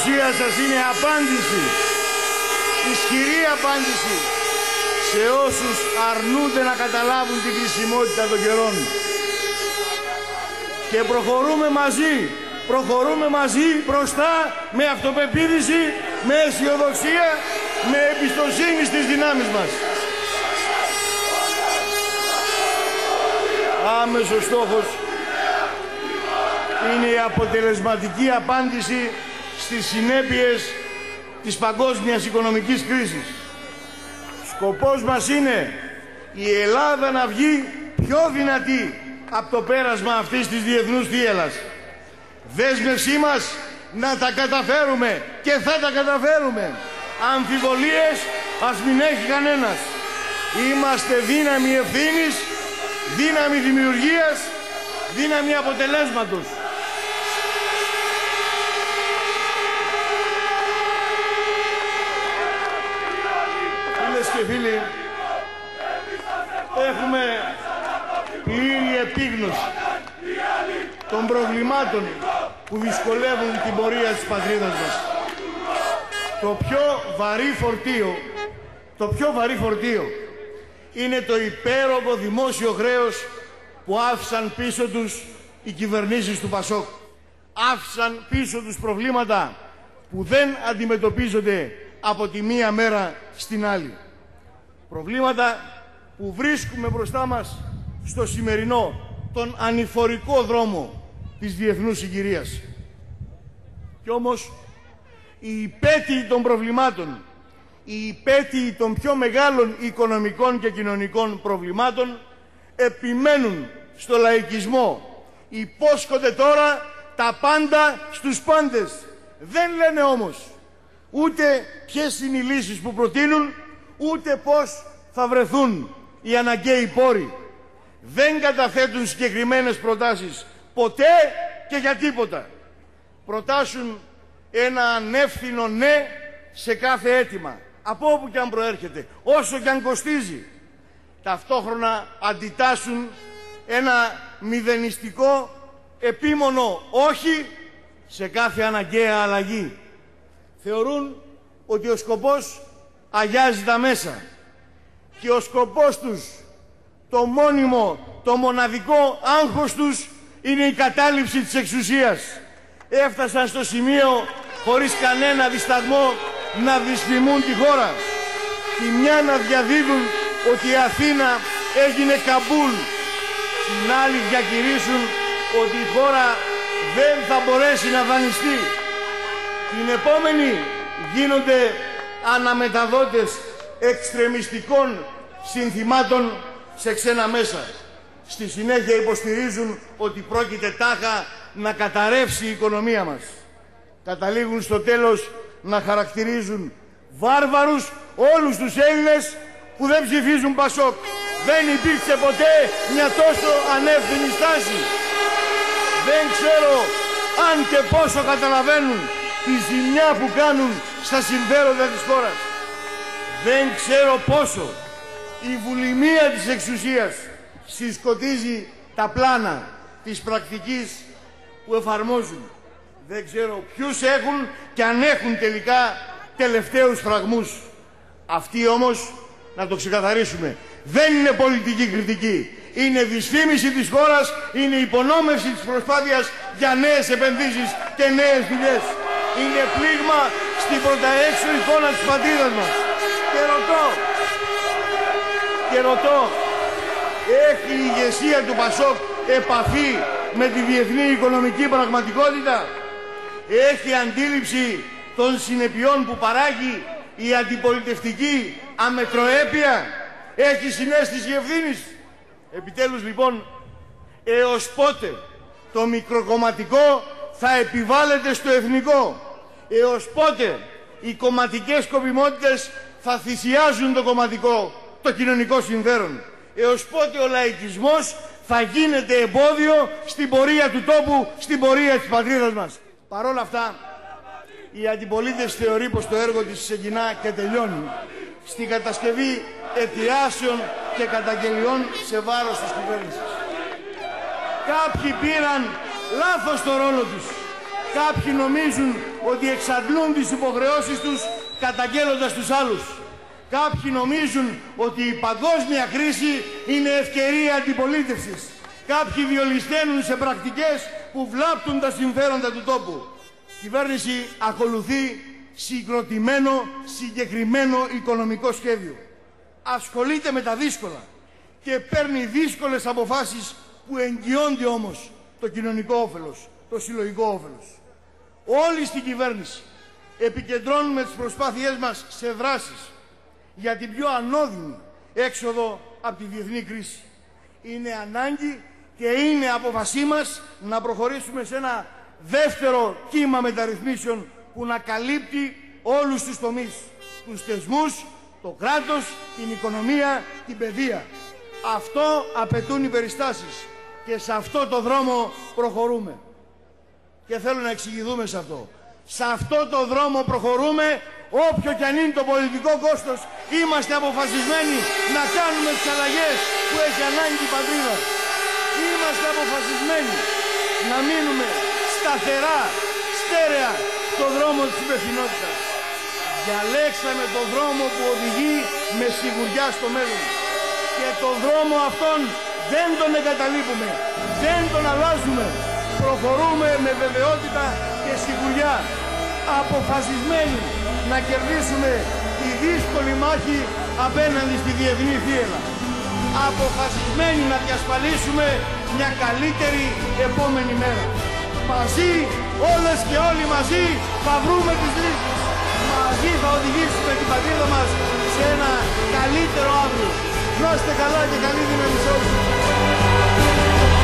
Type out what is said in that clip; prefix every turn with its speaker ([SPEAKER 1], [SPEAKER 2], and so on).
[SPEAKER 1] παρουσία σας είναι απάντηση, ισχυρή απάντηση σε όσους αρνούνται να καταλάβουν την κρισιμότητα των καιρών. Και προχωρούμε μαζί μπροστά με αυτοπεποίθηση, με αισιοδοξία, με εμπιστοσύνη στις δυνάμεις μας. Άμεσος στόχος είναι η αποτελεσματική απάντηση στις συνέπειες της παγκόσμιας οικονομικής κρίσης. Σκοπός μας είναι η Ελλάδα να βγει πιο δυνατή από το πέρασμα αυτής της διεθνούς θύελλας. Δέσμευσή μας να τα καταφέρουμε και θα τα καταφέρουμε. Αμφιβολίες ας μην έχει κανένας. Είμαστε δύναμη ευθύνης, δύναμη δημιουργίας, δύναμη αποτελέσματος. Φίλες και φίλοι, έχουμε πλήρη επίγνωση των προβλημάτων που δυσκολεύουν την πορεία της πατρίδας μας. Το πιο βαρύ φορτίο είναι το υπέροχο δημόσιο χρέος που άφησαν πίσω τους οι κυβερνήσεις του Πασόκ. Άφησαν πίσω τους προβλήματα που δεν αντιμετωπίζονται από τη μία μέρα στην άλλη. Προβλήματα που βρίσκουμε μπροστά μας στο σημερινό, τον ανηφορικό δρόμο της διεθνούς συγκυρίας. Κι όμως οι υπέτειοι των προβλημάτων, οι υπέτειοι των πιο μεγάλων οικονομικών και κοινωνικών προβλημάτων επιμένουν στο λαϊκισμό. Υπόσχονται τώρα τα πάντα στους πάντες. Δεν λένε όμως ούτε ποιες είναι οι λύσεις που προτείνουν, ούτε πώς θα βρεθούν οι αναγκαίοι πόροι. Δεν καταθέτουν συγκεκριμένες προτάσεις ποτέ και για τίποτα. Προτάσουν ένα ανεύθυνο ναι σε κάθε αίτημα, από όπου και αν προέρχεται, όσο και αν κοστίζει. Ταυτόχρονα αντιτάσσουν ένα μηδενιστικό επίμονο όχι σε κάθε αναγκαία αλλαγή. Θεωρούν ότι ο σκοπός αγιάζει τα μέσα και ο σκοπός τους, το μόνιμο, το μοναδικό άγχος τους είναι η κατάληψη της εξουσίας. Έφτασαν στο σημείο χωρίς κανένα δισταγμό να δυσφημούν τη χώρα. Τη μια να διαδίδουν ότι η Αθήνα έγινε Καμπούλ, την άλλη διακηρύσουν ότι η χώρα δεν θα μπορέσει να δανειστεί. Την επόμενη γίνονται αναμεταδότες εξτρεμιστικών συνθημάτων σε ξένα μέσα. Στη συνέχεια υποστηρίζουν ότι πρόκειται τάχα να καταρρεύσει η οικονομία μας. Καταλήγουν στο τέλος να χαρακτηρίζουν βάρβαρους όλους τους Έλληνες που δεν ψηφίζουν Πασόκ. Δεν υπήρξε ποτέ μια τόσο ανεύθυνη στάση. Δεν ξέρω αν και πόσο καταλαβαίνουν τη ζημιά που κάνουν στα συμφέροντα της χώρας. Δεν ξέρω πόσο η βουλημία της εξουσίας συσκοτίζει τα πλάνα της πρακτικής που εφαρμόζουν. Δεν ξέρω ποιους έχουν και αν έχουν τελικά τελευταίους φραγμούς. Αυτοί όμως, να το ξεκαθαρίσουμε, δεν είναι πολιτική κριτική. Είναι δυσφήμιση της χώρας, είναι υπονόμευση της προσπάθειας για νέες επενδύσεις και νέες δουλειές. Είναι πλήγμα στην πρωταέξω εικόνα της πατρίδας μας. Και ρωτώ, έχει η ηγεσία του Πασόκ επαφή με τη διεθνή οικονομική πραγματικότητα? Έχει αντίληψη των συνεπειών που παράγει η αντιπολιτευτική αμετροέπεια? Έχει συναίσθηση ευθύνης? Επιτέλους λοιπόν, έως πότε το μικροκομματικό θα επιβάλλεται στο εθνικό? Έως πότε οι κομματικές σκοπιμότητες θα θυσιάζουν το κομματικό, το κοινωνικό συμφέρον? Έως πότε ο λαϊκισμός θα γίνεται εμπόδιο στην πορεία του τόπου, στην πορεία της πατρίδας μας? Παρ' όλα αυτά, η αντιπολίτευση θεωρεί πως το έργο της ξεκινά και τελειώνει στην κατασκευή αιτιάσεων και καταγγελιών σε βάρος της κυβέρνησης. Κάποιοι πήραν λάθος το ρόλο τους. Κάποιοι νομίζουν ότι εξαντλούν τις υποχρεώσεις τους καταγγέλλοντας τους άλλους. Κάποιοι νομίζουν ότι η παγκόσμια κρίση είναι ευκαιρία αντιπολίτευσης. Κάποιοι διολυσθένουν σε πρακτικές που βλάπτουν τα συμφέροντα του τόπου. Η κυβέρνηση ακολουθεί συγκροτημένο, συγκεκριμένο οικονομικό σχέδιο. Ασχολείται με τα δύσκολα και παίρνει δύσκολες αποφάσεις που εγγυώνται όμως το κοινωνικό όφελος, το συλλογικό όφελος. Όλοι στην κυβέρνηση επικεντρώνουμε τις προσπάθειές μας σε δράσεις για την πιο ανώδυνη έξοδο από τη διεθνή κρίση. Είναι ανάγκη και είναι απόφασή μας να προχωρήσουμε σε ένα δεύτερο κύμα μεταρρυθμίσεων που να καλύπτει όλους τους τομείς, τους θεσμούς, το κράτος, την οικονομία, την παιδεία. Αυτό απαιτούν οι περιστάσεις και σε αυτό το δρόμο προχωρούμε. Και θέλω να εξηγηθούμε σε αυτό. Σε αυτό το δρόμο προχωρούμε, όποιο κι αν είναι το πολιτικό κόστος, είμαστε αποφασισμένοι να κάνουμε τις αλλαγές που έχει ανάγκη η πατρίδα. Είμαστε αποφασισμένοι να μείνουμε σταθερά, στέρεα, στον δρόμο της υπευθυνότητας. Διαλέξαμε τον δρόμο που οδηγεί με σιγουριά στο μέλλον. Και τον δρόμο αυτόν δεν τον εγκαταλείπουμε, δεν τον αλλάζουμε. Προχωρούμε με βεβαιότητα και σιγουριά, αποφασισμένοι να κερδίσουμε τη δύσκολη μάχη απέναντι στη διεθνή θύελλα. Αποφασισμένοι να διασφαλίσουμε μια καλύτερη επόμενη μέρα. Μαζί, όλες και όλοι μαζί, θα βρούμε τις λύσεις. Μαζί θα οδηγήσουμε την πατρίδα μας σε ένα καλύτερο αύριο. Να είστε καλά και καλή δύναμη σε όλους.